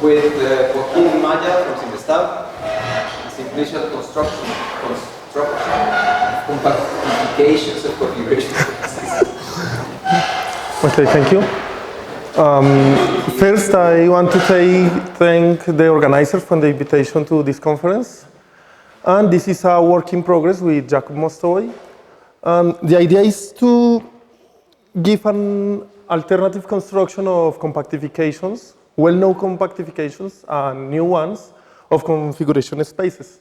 with Joaquín Maya from CINVESTAV, simplicial construction compactifications of configuration. Okay, thank you. First, I want to thank the organizers for the invitation to this conference. And this is a work in progress with Jacob Mostoy. The idea is to give an alternative construction of compactifications, well-known compactifications and new ones of configuration spaces.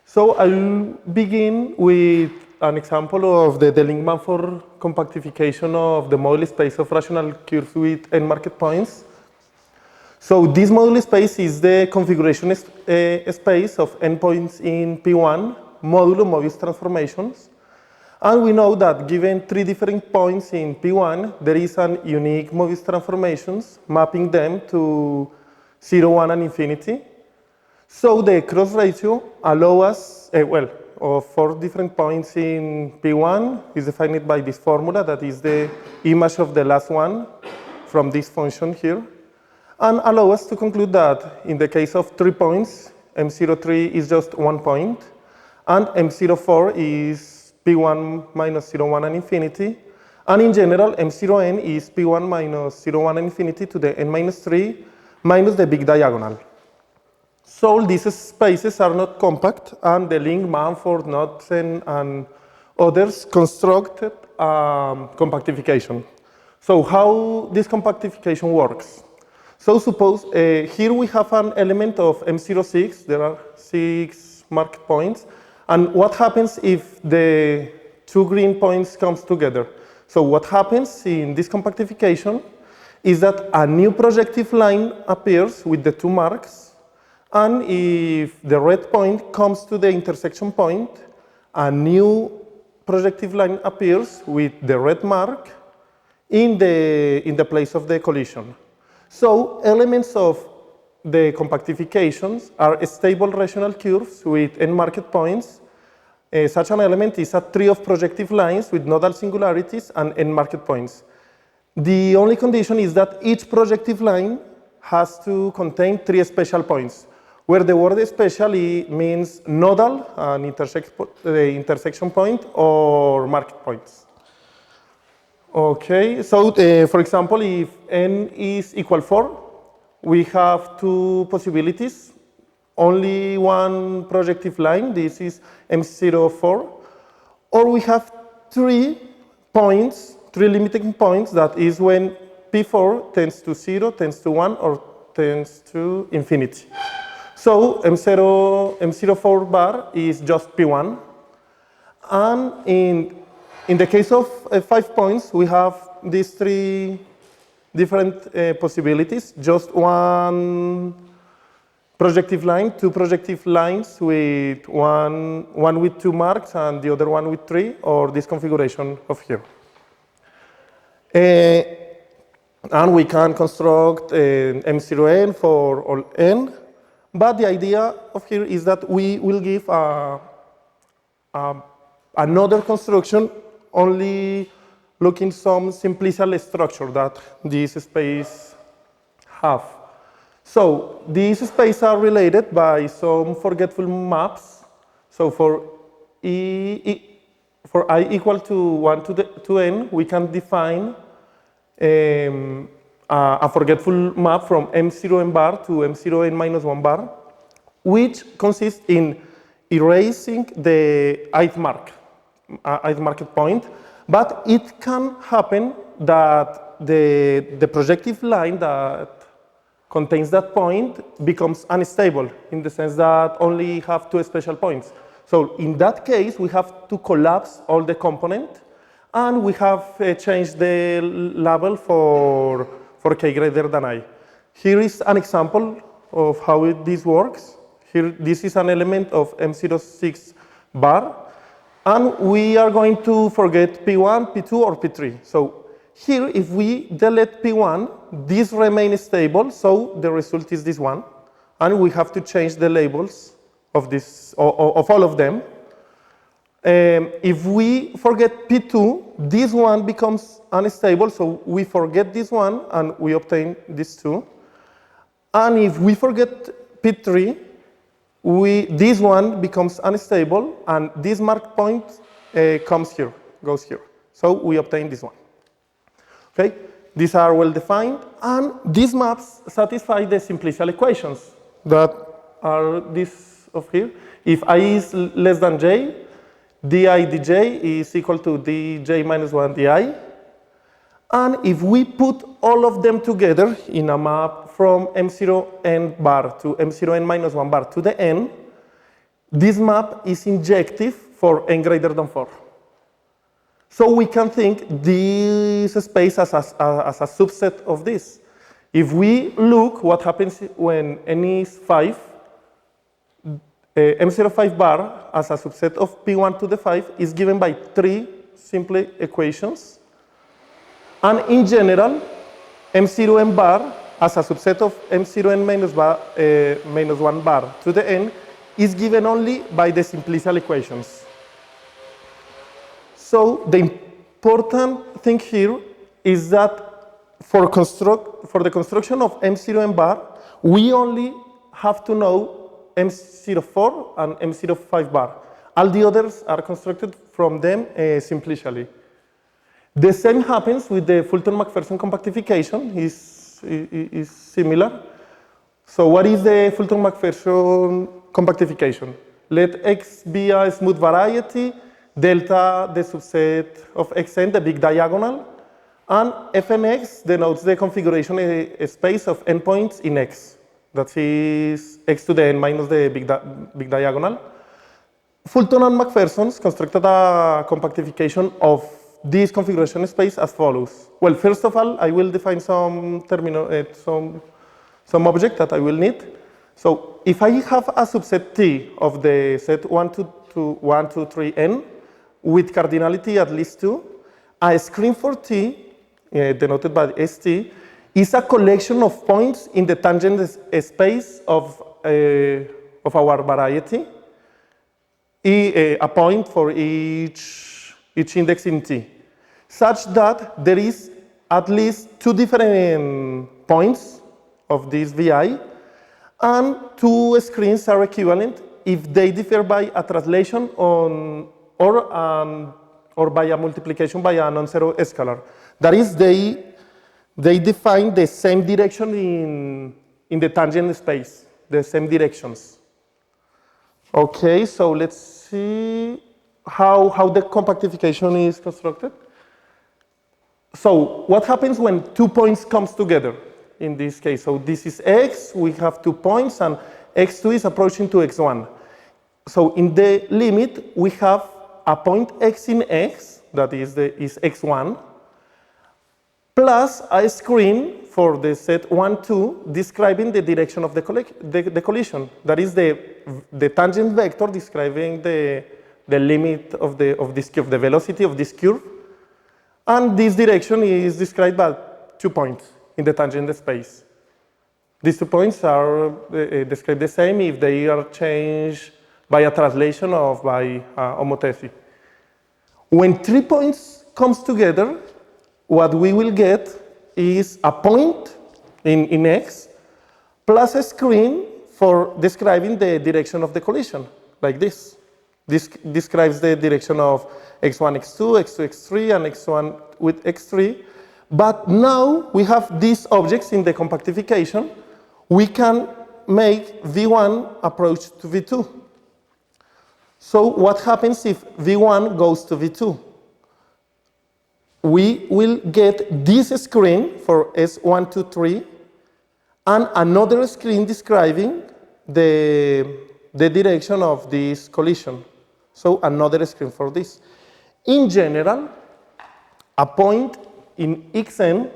So I'll begin with an example of the Deligne Mumford compactification of the moduli space of rational curves with n market points. So this moduli space is the configuration space of n points in P1 modulo Mobius transformations. And we know that given 3 different points in P1, there is an unique Mobius transformations mapping them to 0, 1, and infinity. So the cross ratio allows us, of 4 different points in P1 is defined by this formula that is the image of the last one from this function here. And allow us to conclude that in the case of 3 points, M03 is just 1 point, and M04 is P1 minus 0, 1, and infinity. And in general, M0n is P1 minus 0, 1, and infinity to the n minus 3 minus the big diagonal. So these spaces are not compact, and Deligne, Mumford, Knudsen, and others constructed compactification. So how this compactification works? So suppose here we have an element of M06, there are 6 marked points, and what happens if the 2 green points comes together? So what happens in this compactification is that a new projective line appears with the 2 marks, and if the red point comes to the intersection point, a new projective line appears with the red mark in the place of the collision. So elements of the compactifications are stable rational curves with n marked points. Such an element is a tree of projective lines with nodal singularities and n marked points. The only condition is that each projective line has to contain 3 special points, where the word specially means nodal, an intersection point, or marked points. Okay, so for example, if n is equal 4, we have 2 possibilities. Only 1 projective line, this is M04, or we have 3 points, 3 limiting points, that is when P4 tends to 0, tends to 1, or tends to infinity. So M04 bar is just P1. And in the case of 5 points, we have these 3 different possibilities, just 1 projective line, 2 projective lines with one with 2 marks and the other one with 3, or this configuration of here. And we can construct M0n for all n, but the idea of here is that we will give another construction only looking some simplicial structure that this space have. So these spaces are related by some forgetful maps. So for I equal to 1 to n, we can define a forgetful map from M0n bar to M0n minus 1 bar, which consists in erasing the ith marked point. But it can happen that the projective line that contains that point becomes unstable in the sense that only have 2 special points. So in that case, we have to collapse all the component, and we have changed the label for k greater than I. Here is an example of how this works. Here, this is an element of M06 bar, and we are going to forget P1, P2, or P3. So here, if we delete P1, this remains stable, so the result is this one. And we have to change the labels of all of them. If we forget P2, this one becomes unstable, so we forget this one and we obtain this 2. And if we forget P3, this one becomes unstable, and this mark point goes here. So we obtain this one. Okay, these are well defined, and these maps satisfy the simplicial equations that are this of here. If I is less than j, di dj is equal to dj minus 1 di. And if we put all of them together in a map from m0 n bar to m0 n minus 1 bar to the n, this map is injective for n greater than 4. So we can think this space as a subset of this. If we look what happens when n is 5, m05 bar as a subset of p1 to the 5 is given by 3 simple equations. And in general, m0n bar as a subset of m0n minus 1 bar to the n is given only by the simplicial equations. So the important thing here is that for the construction of m0n bar, we only have to know m04 and m05 bar. All the others are constructed from them simplicially. The same happens with the Fulton Mac-Pherson compactification, is similar. So what is the Fulton Mac-Pherson compactification? Let X be a smooth variety, delta the subset of Xn, the big diagonal, and Fnx denotes the configuration space of endpoints in X. That is X to the n minus the big diagonal. Fulton and Mac-Pherson constructed a compactification of this configuration space as follows. Well, first of all, I will define some object that I will need. So if I have a subset T of the set 1 to 3 n with cardinality at least 2, a screen for T, denoted by ST, is a collection of points in the tangent space of our variety, a point for each index in T, such that there is at least 2 different points of this VI, and 2 screens are equivalent if they differ by a translation or by a multiplication by a non-zero scalar. That is, they define the same direction in the tangent space, the same directions. Okay, so let's see how the compactification is constructed. So what happens when 2 points comes together in this case? So this is X, we have 2 points, and X2 is approaching to X1. So in the limit, we have a point X in X, that is X1, plus a screen for the set 1, 2, describing the direction of the collision. That is the tangent vector describing the limit of this curve, the velocity of this curve. And this direction is described by 2 points in the tangent space. These 2 points are described the same if they are changed by a translation or by homotopy. When 3 points comes together, what we will get is a point in X plus a screen for describing the direction of the collision, like this. This describes the direction of x1, x2, x2, x3, and x1 with x3. But now we have these objects in the compactification. We can make V1 approach to V2. So what happens if V1 goes to V2? We will get this screen for S1, 2, 3, and another screen describing the direction of this collision. So another screen for this. In general, a point in Xn,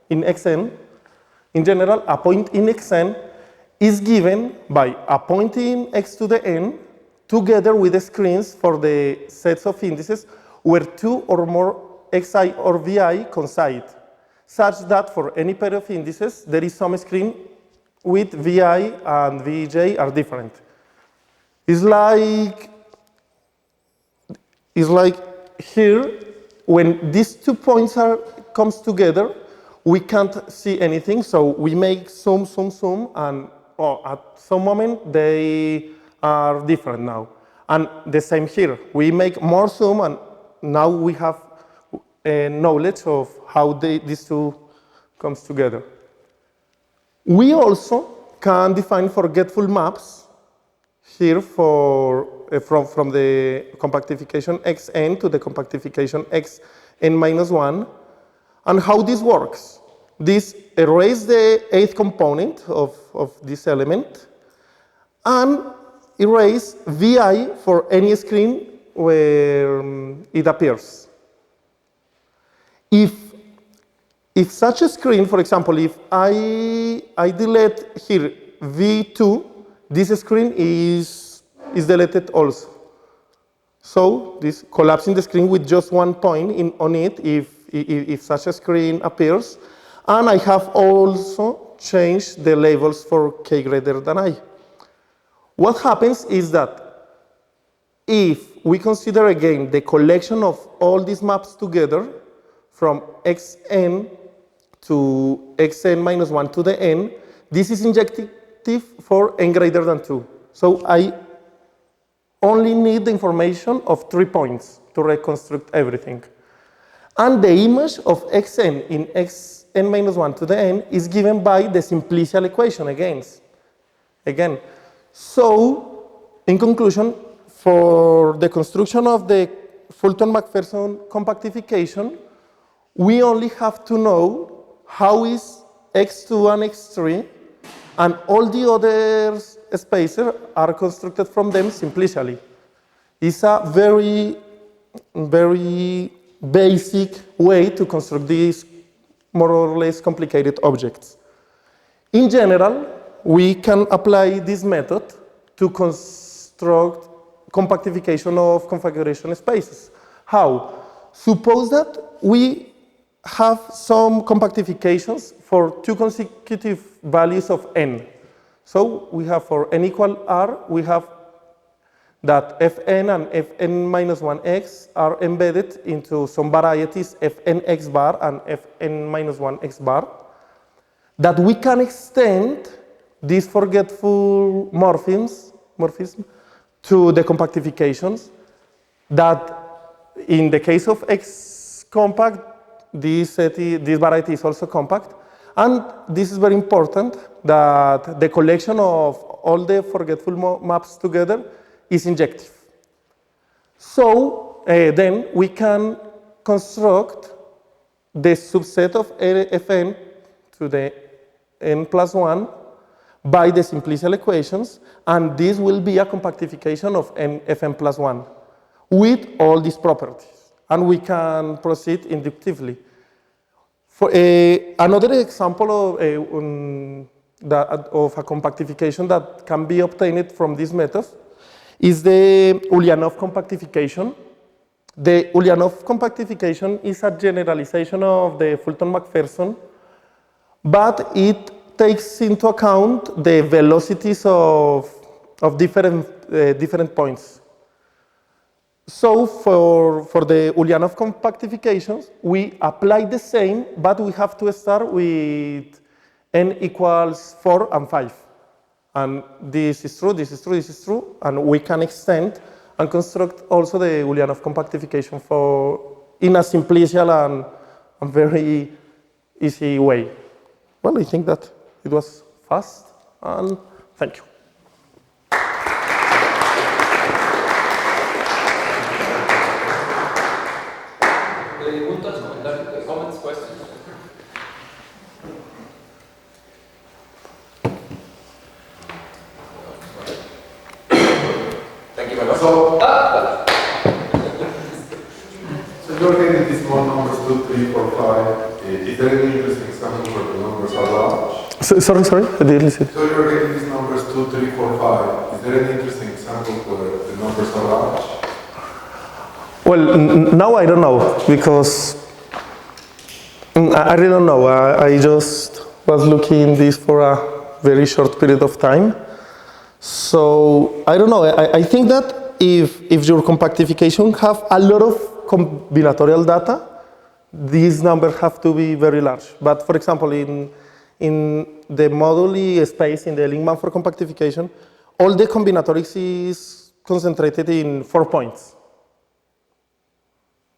in general, a point in Xn is given by a point in X to the n together with the screens for the sets of indices where 2 or more xi or vi coincide, such that for any pair of indices, there is some screen with vi and vj are different. It's like here, when these 2 points comes together, we can't see anything, so we make zoom, zoom, zoom, and at some moment they are different now. And the same here. We make more zoom, and now we have knowledge of how these two comes together. We also can define forgetful maps here for from the compactification xn to the compactification xn-1. And how this works. This erases the 8th component of this element and erase vi for any screen where it appears. If such a screen, for example, if I delete here v2, this screen is deleted also. So this collapsing the screen with just one point on it if such a screen appears. And I have also changed the labels for k greater than I. What happens is that if we consider again the collection of all these maps together from xn to xn-1 to the n, this is injective for n greater than 2. So I only need the information of 3 points to reconstruct everything. And the image of xn in xn-1 to the n is given by the simplicial equation again. So, in conclusion, for the construction of the Fulton Mac-Pherson compactification, we only have to know how is x2 and x3, and all the other spacers are constructed from them simplicially. It's a very, very basic way to construct these more or less complicated objects. In general, we can apply this method to construct compactification of configuration spaces. How? Suppose that we have some compactifications for 2 consecutive values of n. So we have for n equal r, we have that fn and fn-1x are embedded into some varieties fnx bar and fn-1x bar, that we can extend these forgetful morphism to the compactifications, that in the case of x compact, this variety is also compact, and this is very important, that the collection of all the forgetful maps together is injective. So then we can construct the subset of fn to the n+1 by the simplicial equations, and this will be a compactification of fn+1 with all these properties, and we can proceed inductively. For another example of a compactification that can be obtained from this method is the Ulyanov compactification. The Ulyanov compactification is a generalization of the Fulton Mac-Pherson, but it takes into account the velocities of different points. So for the Ulyanov compactifications, we apply the same, but we have to start with n equals 4 and 5. And this is true, this is true, this is true, and we can extend and construct also the Ulyanov compactification in a simplicial and very easy way. Well, I think that it was fast, and thank you. Preguntas, comentarios, comments, questions? Thank you very much. So you're getting these small numbers 2, 3, 4, 5. Is there any interesting example where the numbers are large? Sorry, I didn't listen. So you're getting these numbers 2, 3, 4, 5. Is there any interesting example where the numbers are large? Well, now I don't know, because I really don't know. I just was looking this for a very short period of time. So I don't know. I think that if your compactification have a lot of combinatorial data, these numbers have to be very large. But for example, in the moduli space, in the Deligne Mumford compactification, all the combinatorics is concentrated in 4 points.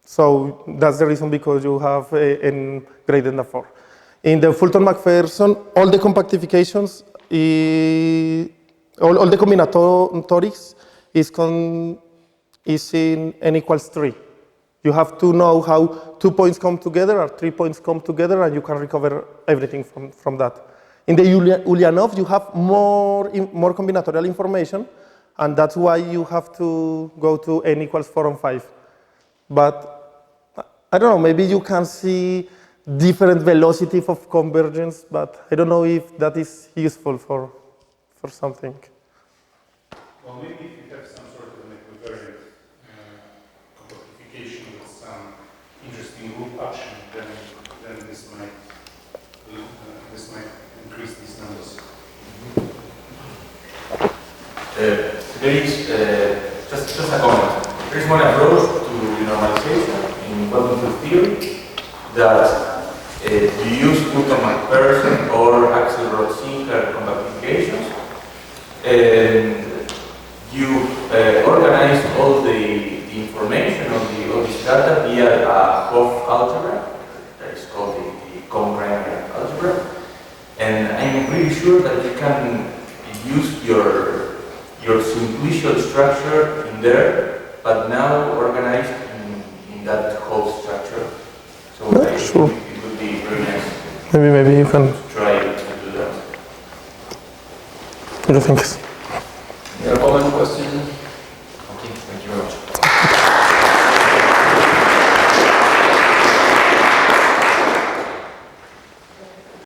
So that's the reason because you have n greater than 4. In the Fulton Mac-Pherson, all the compactifications, all the combinatorics is in n equals 3. You have to know how 2 points come together or 3 points come together, and you can recover everything from that. In the Ulyanov, you have more combinatorial information, and that's why you have to go to n equals 4 and 5. But I don't know, maybe you can see different velocity of convergence, but I don't know if that is useful for something. Well, maybe if you have some sort of an equivariant compactification with some interesting loop action, then this might increase these numbers. There is just a comment. There is one approach to normalization in quantum field theory that you use Fulton Mac-Pherson or Axelrod-Sinclair compactifications, and you organize all the information on all this data via a Hoff algebra that is called the congruent algebra. And I'm pretty sure that you can use your simplicial structure in there, but now organized in that whole structure. So I Sure. think it would be very nice. Maybe you can Try to do that. do things. Common question.